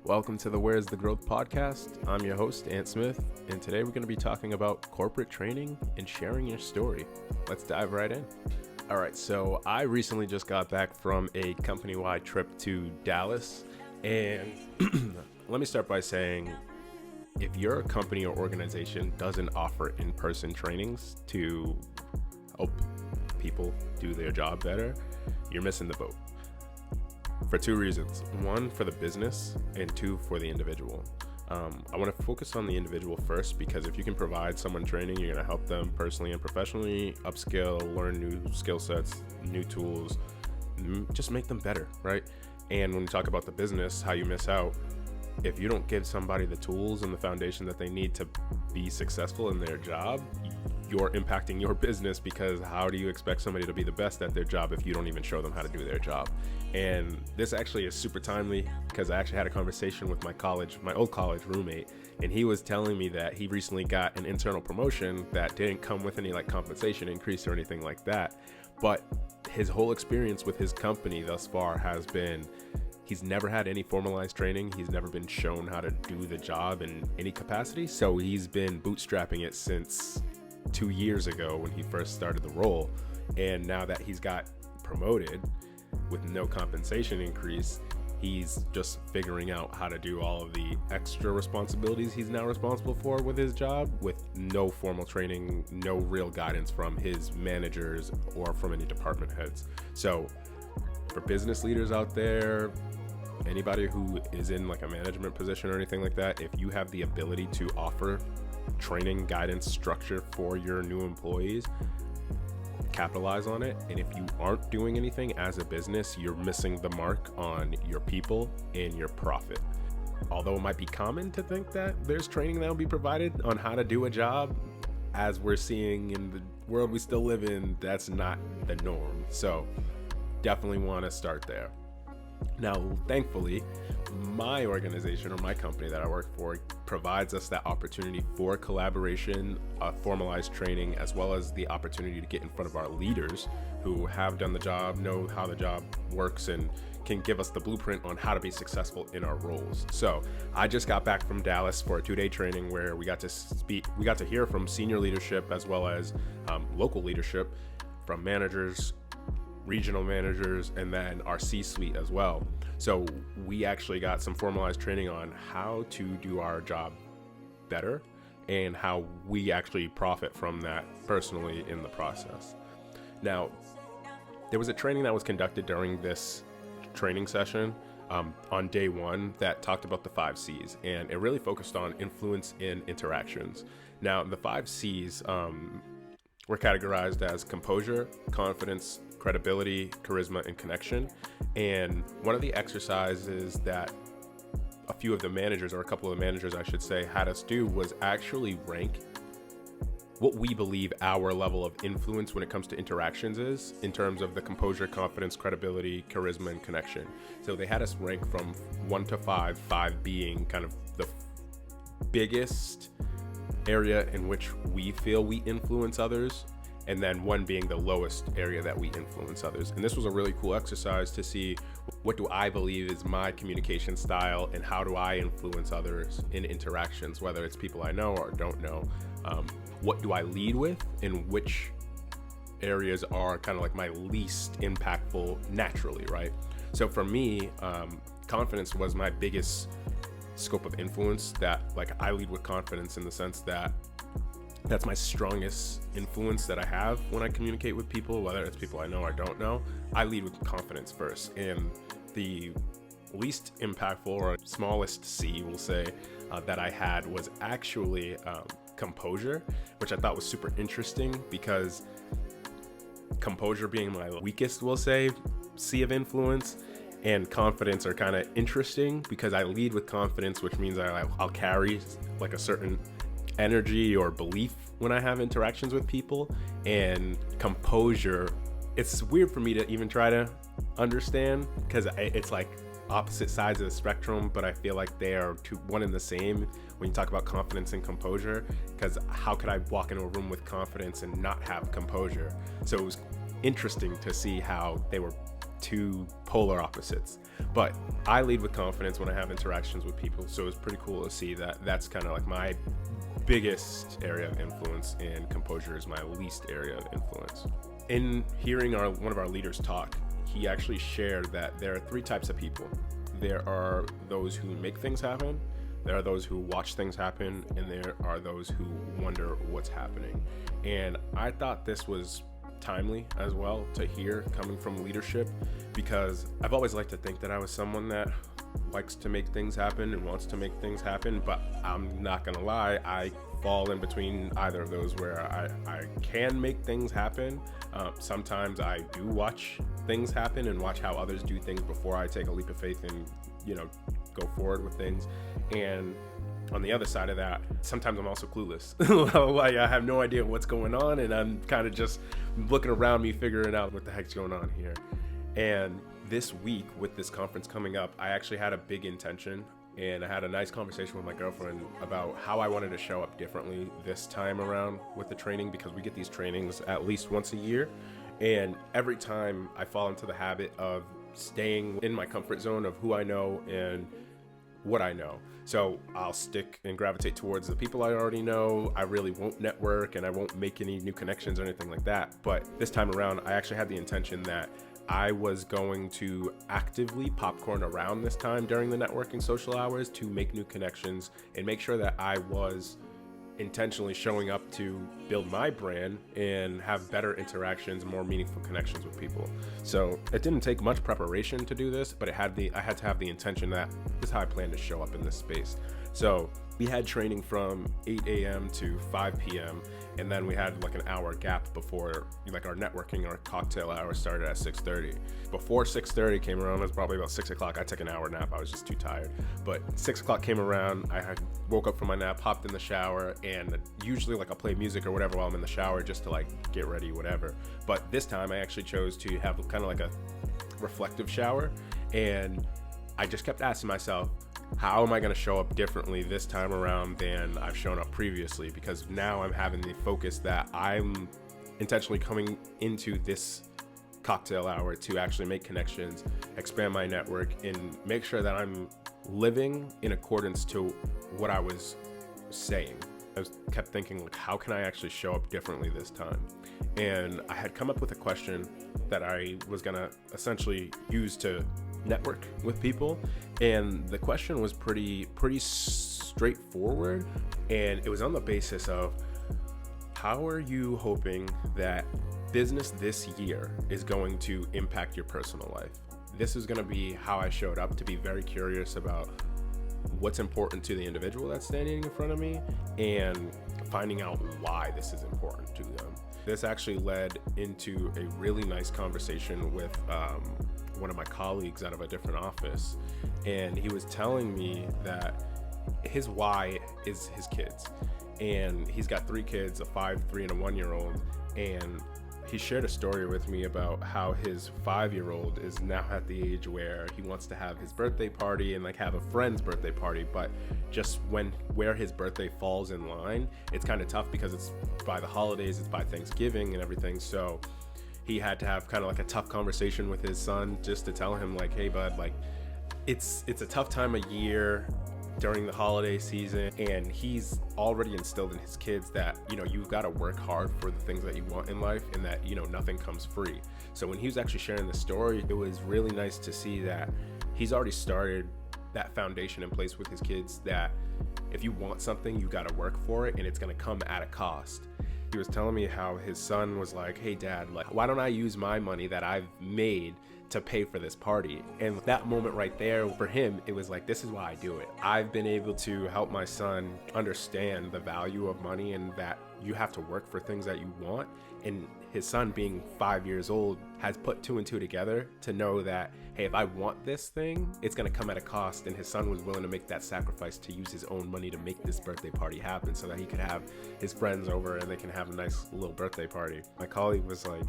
Welcome to the Where's the Growth podcast. I'm your host, Ant Smith, and today we're going to be talking about corporate training and sharing your story. Let's dive right in. All right, so I recently just got back from a company-wide trip to Dallas, and let me start by saying, if your company or organization doesn't offer in-person trainings to help people do their job better, you're missing the boat. For two reasons. One, for the business, and two, for the individual. I want to focus on the individual first, because if you can provide someone training, you're going to help them personally and professionally upskill, learn new skill sets, new tools, just make them better, right? And when we talk about the business, how you miss out, if you don't give somebody the tools and the foundation that they need to be successful in their job, you're impacting your business, because how do you expect somebody to be the best at their job if you don't even show them how to do their job? And this actually is super timely, because I actually had a conversation with my old college roommate, and he was telling me that he recently got an internal promotion that didn't come with any compensation increase or anything like that. But his whole experience with his company thus far has been, he's never had any formalized training. He's never been shown how to do the job in any capacity. So he's been bootstrapping it since 2 years ago when he first started the role. And now that he's got promoted with no compensation increase, he's just figuring out how to do all of the extra responsibilities he's now responsible for with his job, with no formal training, no real guidance from his managers or from any department heads. So for business leaders out there, anybody who is in a management position or anything like that, if you have the ability to offer training, guidance, structure for your new employees, capitalize on it. And if you aren't doing anything as a business, you're missing the mark on your people and your profit. Although it might be common to think that there's training that will be provided on how to do a job, as we're seeing in the world we still live in, that's not the norm. So definitely want to start there. Now, thankfully, my organization or my company that I work for provides us that opportunity for collaboration, formalized training, as well as the opportunity to get in front of our leaders who have done the job, know how the job works, and can give us the blueprint on how to be successful in our roles. So I just got back from Dallas for a 2-day training where we got to hear from senior leadership as well as local leadership, from managers, regional managers, and then our C-suite as well. So we actually got some formalized training on how to do our job better and how we actually profit from that personally in the process. Now, there was a training that was conducted during this training session on day one that talked about the 5 C's, and it really focused on influence in interactions. Now, the 5 C's were categorized as composure, confidence, credibility, charisma, and connection. And one of the exercises that a few of the managers, or a couple of the managers I should say, had us do was actually rank what we believe our level of influence when it comes to interactions is, in terms of the composure, confidence, credibility, charisma, and connection. So they had us rank from 1 to 5, 5 being kind of the biggest area in which we feel we influence others, and then 1 being the lowest area that we influence others. And this was a really cool exercise to see, what do I believe is my communication style, and how do I influence others in interactions, whether it's people I know or don't know. What do I lead with, and which areas are kind of my least impactful naturally, right? So for me, confidence was my biggest scope of influence. That I lead with confidence, in the sense that that's my strongest influence that I have when I communicate with people, whether it's people I know or don't know. I lead with confidence first. And the least impactful, or smallest C, we'll say, that I had was actually composure, which I thought was super interesting, because composure being my weakest, we'll say, C of influence, and confidence are kind of interesting, because I lead with confidence, which means I'll carry a certain energy or belief when I have interactions with people. And composure, it's weird for me to even try to understand, because it's opposite sides of the spectrum, but I feel like they are one and the same when you talk about confidence and composure, because how could I walk into a room with confidence and not have composure? So it was interesting to see how they were two polar opposites. But I lead with confidence when I have interactions with people, so it's pretty cool to see that that's kind of like my biggest area of influence, and composure is my least area of influence. In hearing one of our leaders talk, he actually shared that there are three types of people. There are those who make things happen, there are those who watch things happen, and there are those who wonder what's happening. And I thought this was timely as well to hear coming from leadership, because I've always liked to think that I was someone that likes to make things happen and wants to make things happen, but I'm not gonna lie, I fall in between either of those, where I can make things happen. Sometimes I do watch things happen and watch how others do things before I take a leap of faith and go forward with things. And on the other side of that, sometimes I'm also clueless. Like, I have no idea what's going on, and I'm kind of just looking around me, figuring out what the heck's going on here. And this week, with this conference coming up, I actually had a big intention, and I had a nice conversation with my girlfriend about how I wanted to show up differently this time around with the training, because we get these trainings at least once a year. And every time I fall into the habit of staying in my comfort zone of who I know and what I know. So I'll stick and gravitate towards the people I already know. I really won't network, and I won't make any new connections or anything like that. But this time around, I actually had the intention that I was going to actively popcorn around this time during the networking social hours to make new connections and make sure that I was intentionally showing up to build my brand and have better interactions, more meaningful connections with people. So it didn't take much preparation to do this, but I had to have the intention that this is how I plan to show up in this space. So we had training from 8 a.m. to 5 p.m. and then we had like an hour gap before like our networking or cocktail hour started at 6:30. Before 6:30 came around, it was probably about 6 o'clock. I took an hour nap, I was just too tired. But 6 o'clock came around, woke up from my nap, hopped in the shower, and usually like I'll play music or whatever while I'm in the shower just to like get ready, whatever. But this time I actually chose to have kind of like a reflective shower, and I just kept asking myself, how am I going to show up differently this time around than I've shown up previously? Because now I'm having the focus that I'm intentionally coming into this cocktail hour to actually make connections, expand my network, and make sure that I'm living in accordance to what I was saying. Kept thinking, like, how can I actually show up differently this time? And I had come up with a question that I was going to essentially use to network with people, and the question was pretty straightforward, and it was on the basis of, how are you hoping that business this year is going to impact your personal life? This is going to be how I showed up, to be very curious about what's important to the individual that's standing in front of me and finding out why this is important to them. This actually led into a really nice conversation with one of my colleagues out of a different office, and he was telling me that his why is his kids, and he's got 3 kids, a 5, 3, and a 1-year-old, and he shared a story with me about how his 5-year-old is now at the age where he wants to have his birthday party and like have a friend's birthday party, but just where his birthday falls in line, it's kind of tough because it's by the holidays, it's by Thanksgiving and everything. So he had to have kind of like a tough conversation with his son just to tell him, like, hey bud, like it's a tough time of year during the holiday season, and he's already instilled in his kids that, you've got to work hard for the things that you want in life, and that, nothing comes free. So when he was actually sharing the story, it was really nice to see that he's already started that foundation in place with his kids, that if you want something, you got to work for it, and it's going to come at a cost. He was telling me how his son was like, hey dad, like, why don't I use my money that I've made to pay for this party? And that moment right there, for him, it was like, this is why I do it. I've been able to help my son understand the value of money, and that you have to work for things that you want. And his son, being 5 years old, has put 2 and 2 together to know that, hey, if I want this thing, it's going to come at a cost. And his son was willing to make that sacrifice to use his own money to make this birthday party happen, so that he could have his friends over and they can have a nice little birthday party. My colleague was like,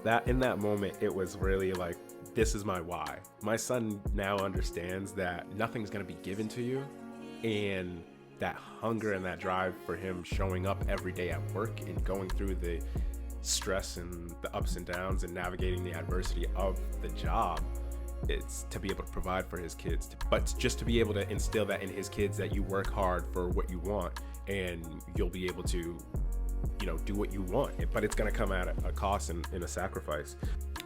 that in that moment, it was really like, this is my why. My son now understands that nothing's going to be given to you, and that hunger and that drive for him showing up every day at work and going through the stress and the ups and downs and navigating the adversity of the job. It's to be able to provide for his kids, but just to be able to instill that in his kids, that you work hard for what you want and you'll be able to, do what you want, but it's going to come at a cost and a sacrifice.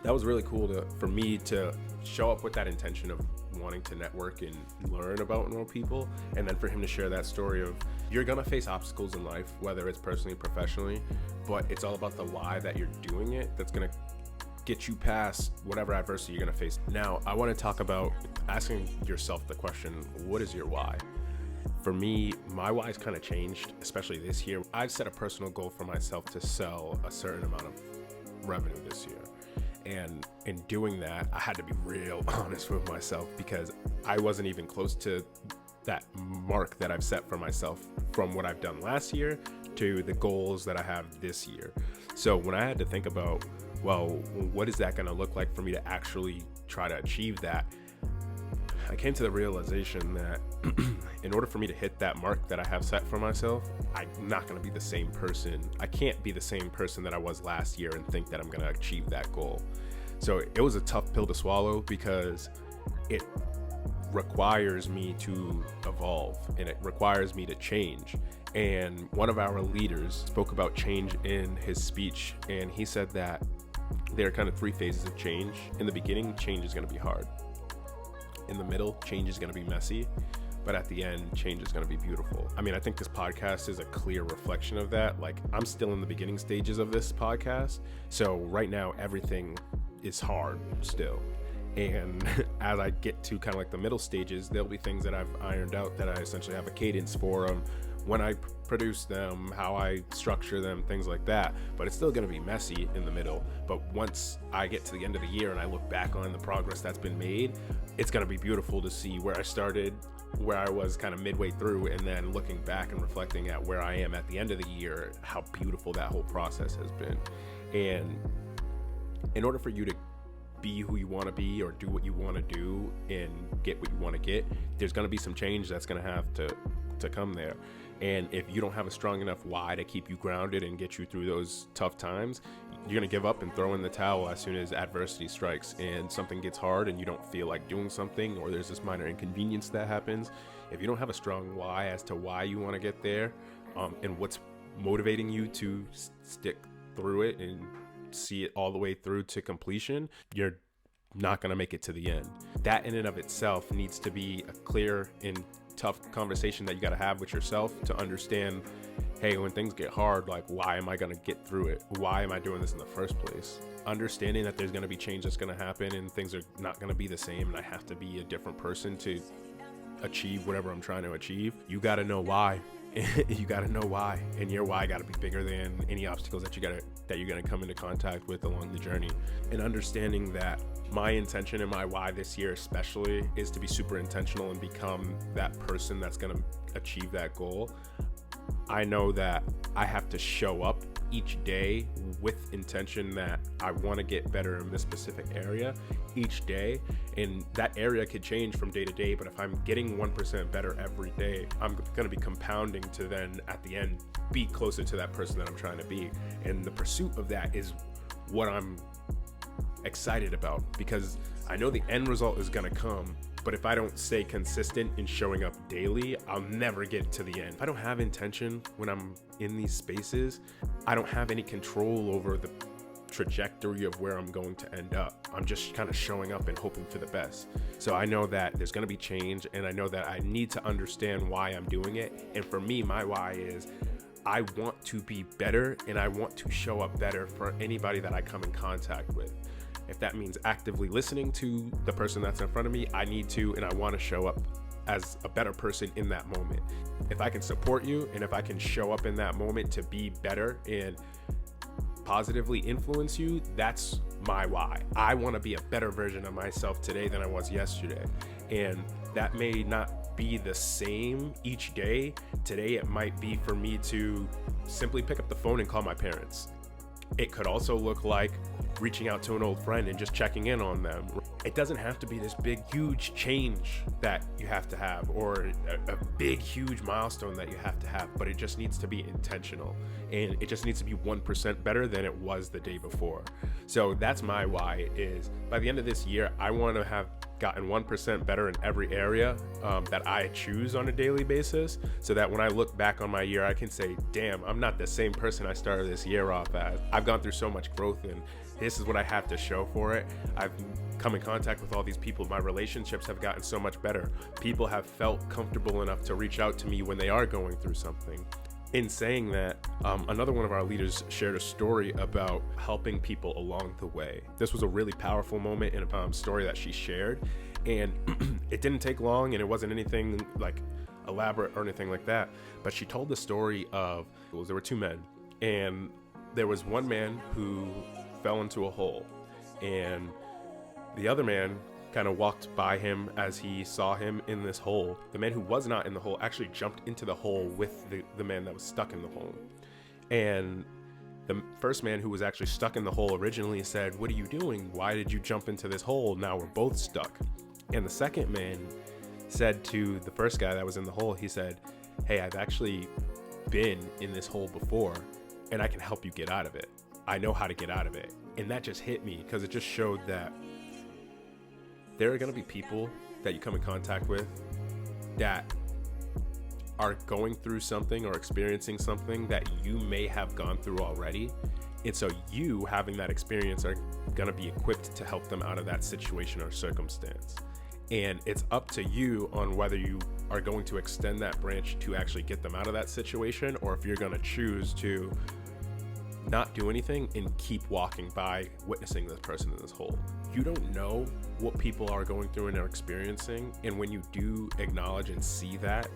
That was really cool for me to show up with that intention of wanting to network and learn about more people, and then for him to share that story of, you're going to face obstacles in life, whether it's personally, professionally, but it's all about the why that you're doing it that's going to get you past whatever adversity you're going to face. Now, I want to talk about asking yourself the question, what is your why? For me, my why's kind of changed, especially this year. I've set a personal goal for myself to sell a certain amount of revenue this year. And in doing that, I had to be real honest with myself, because I wasn't even close to that mark that I've set for myself from what I've done last year to the goals that I have this year. So when I had to think about, well, what is that going to look like for me to actually try to achieve that, I came to the realization that in order for me to hit that mark that I have set for myself, I'm not going to be the same person. I can't be the same person that I was last year and think that I'm going to achieve that goal. So it was a tough pill to swallow, because it requires me to evolve and it requires me to change. And one of our leaders spoke about change in his speech, and he said that there are kind of 3 phases of change. In the beginning, change is going to be hard. In the middle, change is going to be messy. But at the end, change is going to be beautiful. I mean, I think this podcast is a clear reflection of that. Like, I'm still in the beginning stages of this podcast. So right now, everything is hard still. And as I get to kind of like the middle stages, there'll be things that I've ironed out that I essentially have a cadence for them, when I produce them, how I structure them, things like that. But it's still going to be messy in the middle. But once I get to the end of the year and I look back on the progress that's been made, it's going to be beautiful to see where I started, where I was kind of midway through, and then looking back and reflecting at where I am at the end of the year, how beautiful that whole process has been. And in order for you to be who you want to be or do what you want to do and get what you want to get, there's going to be some change that's going to have to come there. And if you don't have a strong enough why to keep you grounded and get you through those tough times, you're going to give up and throw in the towel as soon as adversity strikes and something gets hard and you don't feel like doing something, or there's this minor inconvenience that happens. If you don't have a strong why as to why you want to get there, and what's motivating you to stick through it and see it all the way through to completion, you're not going to make it to the end. That in and of itself needs to be a clear and tough conversation that you got to have with yourself to understand, hey, when things get hard, like, why am I going to get through it? Why am I doing this in the first place? Understanding that there's going to be change that's going to happen and things are not going to be the same, and I have to be a different person to achieve whatever I'm trying to achieve. You got to know why. You got to know why, and your why got to be bigger than any obstacles that you're going to come into contact with along the journey. And understanding that my intention and my why this year especially is to be super intentional and become that person that's going to achieve that goal. I know that I have to show up each day with intention that I want to get better in this specific area each day, and that area could change from day to day, but if I'm getting 1% better every day, I'm going to be compounding to then at the end be closer to that person that I'm trying to be. And the pursuit of that is what I'm excited about, because I know the end result is going to come, but if I don't stay consistent in showing up daily, I'll never get to the end. If I don't have intention when I'm in these spaces, I don't have any control over the trajectory of where I'm going to end up. I'm just kind of showing up and hoping for the best. So I know that there's going to be change, and I know that I need to understand why I'm doing it. And for me, my why is I want to be better, and I want to show up better for anybody that I come in contact with. If that means actively listening to the person that's in front of me, I need to, and I want to show up as a better person in that moment. If I can support you, and if I can show up in that moment to be better and positively influence you, that's my why. I want to be a better version of myself today than I was yesterday. And that may not be the same each day. Today, it might be for me to simply pick up the phone and call my parents. It could also look like reaching out to an old friend and just checking in on them. It doesn't have to be this big, huge change that you have to have, or a big, huge milestone that you have to have, but it just needs to be intentional, and it just needs to be 1% better than it was the day before. So that's my why, is by the end of this year, I want to have gotten 1% better in every area that I choose on a daily basis, so that when I look back on my year, I can say, damn, I'm not the same person I started this year off as. I've gone through so much growth, and this is what I have to show for it. I've come in contact with all these people. My relationships have gotten so much better. People have felt comfortable enough to reach out to me when they are going through something. In saying that, another one of our leaders shared a story about helping people along the way. This was a really powerful moment in a story that she shared, and it didn't take long, and it wasn't anything like elaborate or anything like that, but she told the story of, there were two men, and there was one man who fell into a hole, and the other man kind of walked by him as he saw him in this hole. The man who was not in the hole actually jumped into the hole with the man that was stuck in the hole. And the first man, who was actually stuck in the hole originally, said, "What are you doing? Why did you jump into this hole? Now we're both stuck." And the second man said to the first guy that was in the hole, he said, "Hey, I've actually been in this hole before, and I can help you get out of it. I know how to get out of it." And that just hit me, because it just showed that there are going to be people that you come in contact with that are going through something or experiencing something that you may have gone through already. And so you, having that experience, are going to be equipped to help them out of that situation or circumstance. And it's up to you on whether you are going to extend that branch to actually get them out of that situation, or if you're going to choose to not do anything and keep walking by witnessing this person in this hole. You don't know what people are going through and are experiencing, and when you do acknowledge and see that,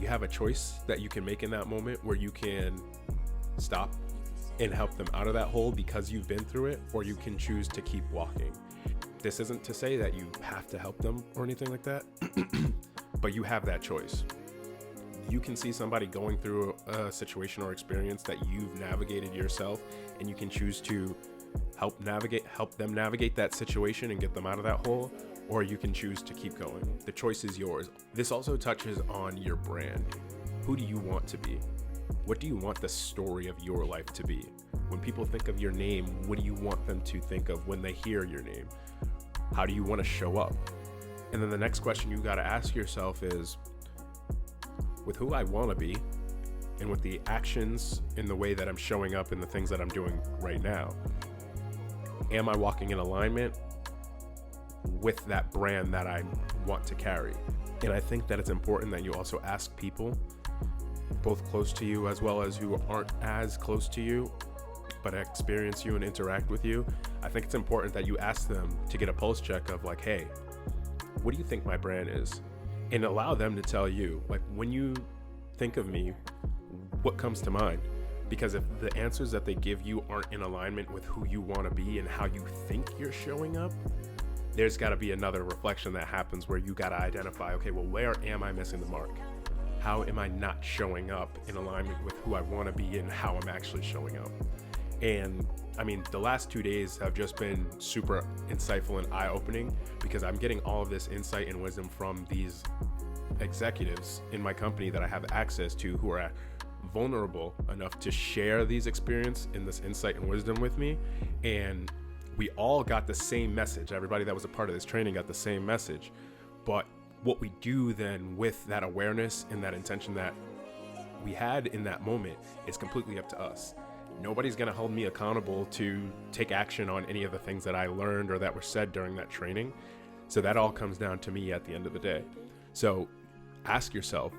you have a choice that you can make in that moment, where you can stop and help them out of that hole because you've been through it, or you can choose to keep walking. This isn't to say that you have to help them or anything like that, but you have that choice. You can see somebody going through a situation or experience that you've navigated yourself, and you can choose to help them navigate that situation and get them out of that hole, or you can choose to keep going. The choice is yours. This also touches on your brand. Who do you want to be? What do you want the story of your life to be? When people think of your name, what do you want them to think of when they hear your name? How do you want to show up? And then the next question you got to ask yourself is, with who I want to be, and with the actions in the way that I'm showing up and the things that I'm doing right now, am I walking in alignment with that brand that I want to carry? And I think that it's important that you also ask people, both close to you as well as who aren't as close to you, but experience you and interact with you. I think it's important that you ask them to get a pulse check of like, hey, what do you think my brand is? And allow them to tell you, like, when you think of me, what comes to mind? Because if the answers that they give you aren't in alignment with who you want to be and how you think you're showing up, there's got to be another reflection that happens where you got to identify, okay, well, where am I missing the mark? How am I not showing up in alignment with who I want to be and how I'm actually showing up? And I mean, the last 2 days have just been super insightful and eye-opening, because I'm getting all of this insight and wisdom from these executives in my company that I have access to, who are vulnerable enough to share these experience and this insight and wisdom with me. And we all got the same message. Everybody that was a part of this training got the same message. But what we do then with that awareness and that intention that we had in that moment is completely up to us. Nobody's going to hold me accountable to take action on any of the things that I learned or that were said during that training. So that all comes down to me at the end of the day. So ask yourself,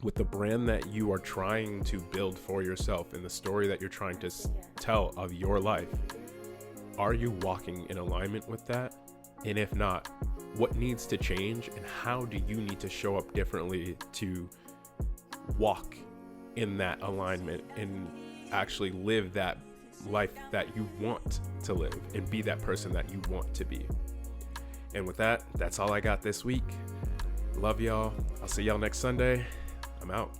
with the brand that you are trying to build for yourself and the story that you're trying to tell of your life, are you walking in alignment with that? And if not, what needs to change, and how do you need to show up differently to walk in that alignment and actually live that life that you want to live and be that person that you want to be? And with that, that's all I got this week. Love y'all. I'll see y'all next Sunday. I'm out.